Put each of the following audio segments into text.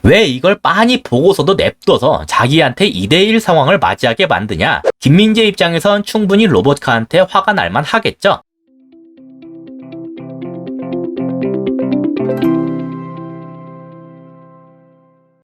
왜 이걸 빤히 보고서도 냅둬서 자기한테 2대1 상황을 맞이하게 만드냐? 김민재 입장에선 충분히 로보트카한테 화가 날만 하겠죠?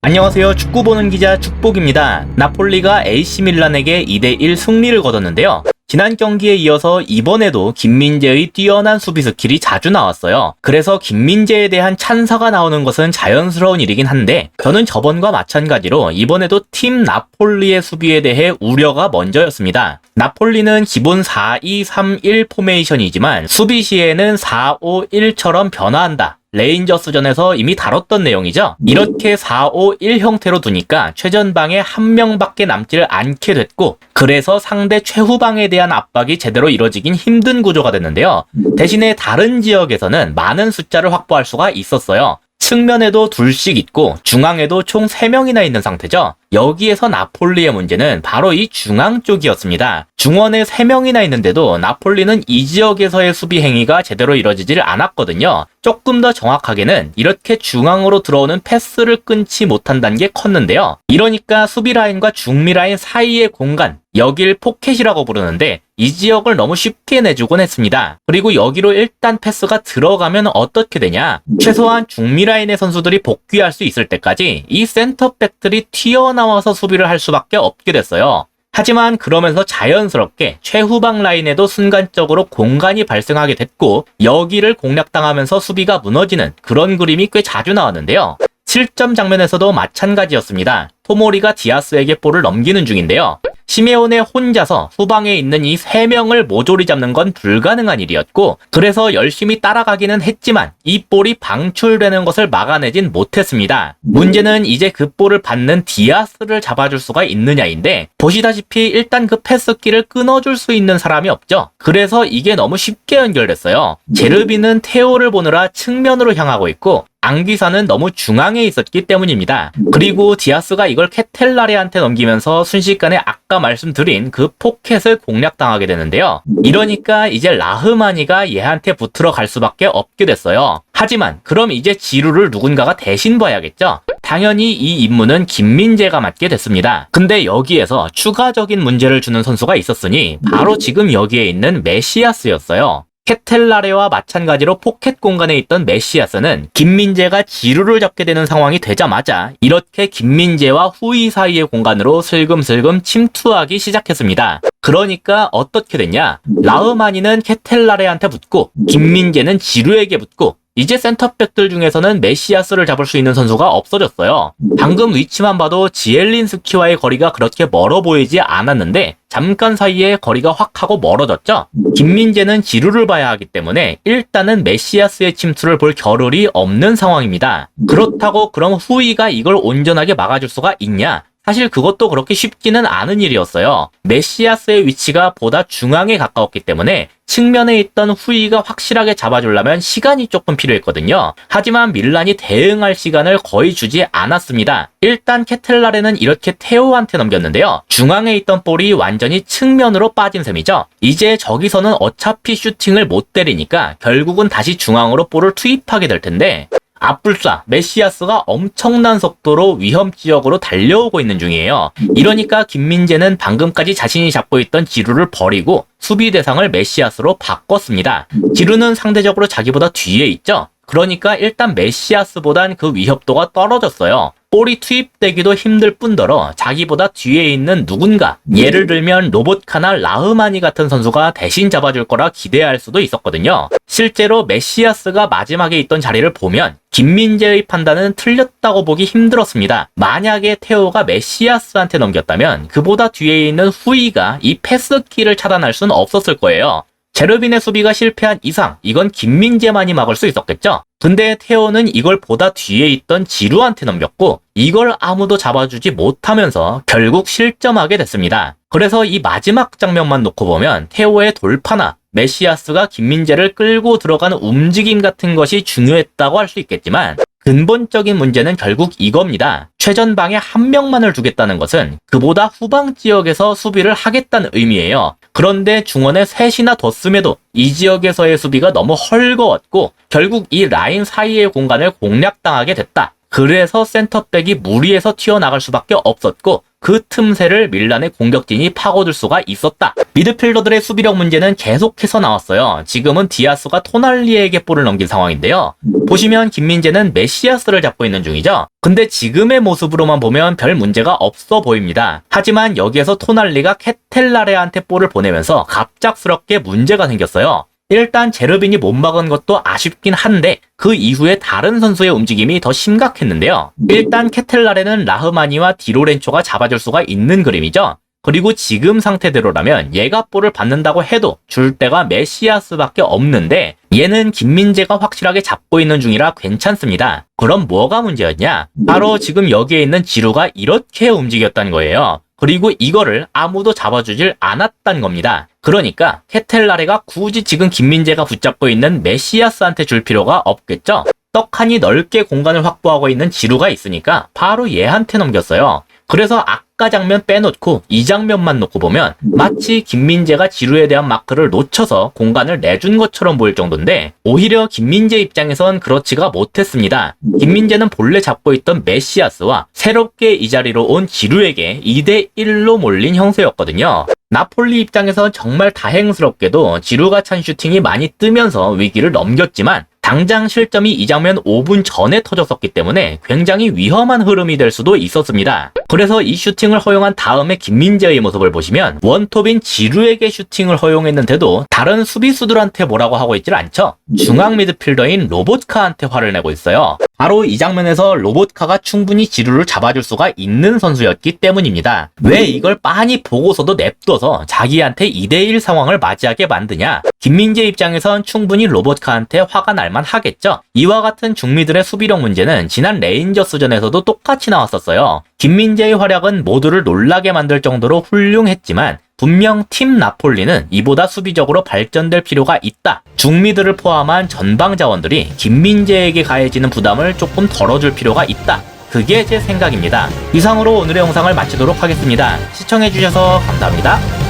안녕하세요. 축구 보는 기자 축복입니다. 나폴리가 AC 밀란에게 2대1 승리를 거뒀는데요. 지난 경기에 이어서 이번에도 김민재의 뛰어난 수비 스킬이 자주 나왔어요. 그래서 김민재에 대한 찬사가 나오는 것은 자연스러운 일이긴 한데 저는 저번과 마찬가지로 이번에도 팀 나폴리의 수비에 대해 우려가 먼저였습니다. 나폴리는 기본 4-2-3-1 포메이션이지만 수비 시에는 4-5-1처럼 변화한다. 레인저스전에서 이미 다뤘던 내용이죠. 이렇게 4-5-1 형태로 두니까 최전방에 한 명밖에 남지를 않게 됐고 그래서 상대 최후방에 대한 압박이 제대로 이뤄지긴 힘든 구조가 됐는데요. 대신에 다른 지역에서는 많은 숫자를 확보할 수가 있었어요. 측면에도 둘씩 있고 중앙에도 총 3명이나 있는 상태죠. 여기에서 나폴리의 문제는 바로 이 중앙 쪽이었습니다. 중원에 3명이나 있는데도 나폴리는 이 지역에서의 수비 행위가 제대로 이뤄지질 않았거든요. 조금 더 정확하게는 이렇게 중앙으로 들어오는 패스를 끊지 못한다는 게 컸는데요. 이러니까 수비 라인과 중미 라인 사이의 공간, 여길 포켓이라고 부르는데 이 지역을 너무 쉽게 내주곤 했습니다. 그리고 여기로 일단 패스가 들어가면 어떻게 되냐? 최소한 중미 라인의 선수들이 복귀할 수 있을 때까지 이 센터백들이 튀어나와서 수비를 할 수밖에 없게 됐어요. 하지만 그러면서 자연스럽게 최후방 라인에도 순간적으로 공간이 발생하게 됐고 여기를 공략당하면서 수비가 무너지는 그런 그림이 꽤 자주 나왔는데요. 실점 장면에서도 마찬가지였습니다. 토모리가 디아스에게 볼을 넘기는 중인데요. 시메오네 혼자서 후방에 있는 이 3명을 모조리 잡는 건 불가능한 일이었고 그래서 열심히 따라가기는 했지만 이 볼이 방출되는 것을 막아내진 못했습니다. 문제는 이제 그 볼을 받는 디아스를 잡아줄 수가 있느냐인데 보시다시피 일단 그 패스키를 끊어줄 수 있는 사람이 없죠. 그래서 이게 너무 쉽게 연결됐어요. 제르비는 테오를 보느라 측면으로 향하고 있고 앙귀사는 너무 중앙에 있었기 때문입니다. 그리고 디아스가 이걸 케텔라레한테 넘기면서 순식간에 아까 말씀드린 그 포켓을 공략당하게 되는데요. 이러니까 이제 라흐마니가 얘한테 붙으러 갈 수밖에 없게 됐어요. 하지만 그럼 이제 지루를 누군가가 대신 봐야겠죠? 당연히 이 임무는 김민재가 맡게 됐습니다. 근데 여기에서 추가적인 문제를 주는 선수가 있었으니 바로 지금 여기에 있는 메시아스였어요. 케텔라레와 마찬가지로 포켓 공간에 있던 메시아스는 김민재가 지루를 잡게 되는 상황이 되자마자 이렇게 김민재와 후이 사이의 공간으로 슬금슬금 침투하기 시작했습니다. 그러니까 어떻게 됐냐? 라흐마니는 케텔라레한테 붙고 김민재는 지루에게 붙고 이제 센터백들 중에서는 메시아스를 잡을 수 있는 선수가 없어졌어요. 방금 위치만 봐도 지엘린스키와의 거리가 그렇게 멀어 보이지 않았는데 잠깐 사이에 거리가 확 하고 멀어졌죠. 김민재는 지루를 봐야 하기 때문에 일단은 메시아스의 침투를 볼 겨를이 없는 상황입니다. 그렇다고 그럼 후이가 이걸 온전하게 막아줄 수가 있냐? 사실 그것도 그렇게 쉽지는 않은 일이었어요. 메시아스의 위치가 보다 중앙에 가까웠기 때문에 측면에 있던 후이가 확실하게 잡아주려면 시간이 조금 필요했거든요. 하지만 밀란이 대응할 시간을 거의 주지 않았습니다. 일단 케텔라레는 이렇게 테오한테 넘겼는데요. 중앙에 있던 볼이 완전히 측면으로 빠진 셈이죠. 이제 저기서는 어차피 슈팅을 못 때리니까 결국은 다시 중앙으로 볼을 투입하게 될 텐데 앞불싸 메시아스가 엄청난 속도로 위험 지역으로 달려오고 있는 중이에요. 이러니까 김민재는 방금까지 자신이 잡고 있던 지루를 버리고 수비 대상을 메시아스로 바꿨습니다. 지루는 상대적으로 자기보다 뒤에 있죠. 그러니까 일단 메시아스보단 그 위협도가 떨어졌어요. 볼이 투입되기도 힘들 뿐더러 자기보다 뒤에 있는 누군가, 예를 들면 로봇카나 라흐마니 같은 선수가 대신 잡아줄 거라 기대할 수도 있었거든요. 실제로 메시아스가 마지막에 있던 자리를 보면 김민재의 판단은 틀렸다고 보기 힘들었습니다. 만약에 테오가 메시아스한테 넘겼다면 그보다 뒤에 있는 후이가 이 패스키를 차단할 수는 없었을 거예요. 제르빈의 수비가 실패한 이상 이건 김민재만이 막을 수 있었겠죠? 근데 테오는 이걸 보다 뒤에 있던 지루한테 넘겼고 이걸 아무도 잡아주지 못하면서 결국 실점하게 됐습니다. 그래서 이 마지막 장면만 놓고 보면 테오의 돌파나 메시아스가 김민재를 끌고 들어가는 움직임 같은 것이 중요했다고 할 수 있겠지만 근본적인 문제는 결국 이겁니다. 최전방에 한 명만을 두겠다는 것은 그보다 후방 지역에서 수비를 하겠다는 의미예요. 그런데 중원에 셋이나 뒀음에도 이 지역에서의 수비가 너무 헐거웠고 결국 이 라인 사이의 공간을 공략당하게 됐다. 그래서 센터백이 무리해서 튀어나갈 수밖에 없었고 그 틈새를 밀란의 공격진이 파고들 수가 있었다. 미드필더들의 수비력 문제는 계속해서 나왔어요. 지금은 디아스가 토날리에게 볼을 넘긴 상황인데요. 보시면 김민재는 메시아스를 잡고 있는 중이죠. 근데 지금의 모습으로만 보면 별 문제가 없어 보입니다. 하지만 여기에서 토날리가 케텔라레한테 볼을 보내면서 갑작스럽게 문제가 생겼어요. 일단 제르빈이 못 막은 것도 아쉽긴 한데 그 이후에 다른 선수의 움직임이 더 심각했는데요. 일단 케텔라레는 라흐마니와 디로렌초가 잡아줄 수가 있는 그림이죠. 그리고 지금 상태대로라면 얘가 볼을 받는다고 해도 줄 데가 메시아스밖에 없는데 얘는 김민재가 확실하게 잡고 있는 중이라 괜찮습니다. 그럼 뭐가 문제였냐? 바로 지금 여기에 있는 지루가 이렇게 움직였다는 거예요. 그리고 이거를 아무도 잡아주질 않았단 겁니다. 그러니까 케텔라레가 굳이 지금 김민재가 붙잡고 있는 메시아스한테 줄 필요가 없겠죠? 떡하니 넓게 공간을 확보하고 있는 지루가 있으니까 바로 얘한테 넘겼어요. 그래서 아까 장면 빼놓고 이 장면만 놓고 보면 마치 김민재가 지루에 대한 마크를 놓쳐서 공간을 내준 것처럼 보일 정도인데 오히려 김민재 입장에선 그렇지가 못했습니다. 김민재는 본래 잡고 있던 메시아스와 새롭게 이 자리로 온 지루에게 2대1로 몰린 형세였거든요. 나폴리 입장에선 정말 다행스럽게도 지루가 찬 슈팅이 많이 뜨면서 위기를 넘겼지만 당장 실점이 이 장면 5분 전에 터졌었기 때문에 굉장히 위험한 흐름이 될 수도 있었습니다. 그래서 이 슈팅을 허용한 다음에 김민재의 모습을 보시면 원톱인 지루에게 슈팅을 허용했는데도 다른 수비수들한테 뭐라고 하고 있질 않죠. 중앙 미드필더인 로보트카한테 화를 내고 있어요. 바로 이 장면에서 로보트카가 충분히 지루를 잡아줄 수가 있는 선수였기 때문입니다. 왜 이걸 빤히 보고서도 냅둬서 자기한테 2대1 상황을 맞이하게 만드냐? 김민재 입장에선 충분히 로보트카한테 화가 날만 하겠죠. 이와 같은 중미들의 수비력 문제는 지난 레인저스전에서도 똑같이 나왔었어요. 김민재의 활약은 모두를 놀라게 만들 정도로 훌륭했지만 분명 팀 나폴리는 이보다 수비적으로 발전될 필요가 있다. 중미들을 포함한 전방 자원들이 김민재에게 가해지는 부담을 조금 덜어줄 필요가 있다. 그게 제 생각입니다. 이상으로 오늘의 영상을 마치도록 하겠습니다. 시청해주셔서 감사합니다.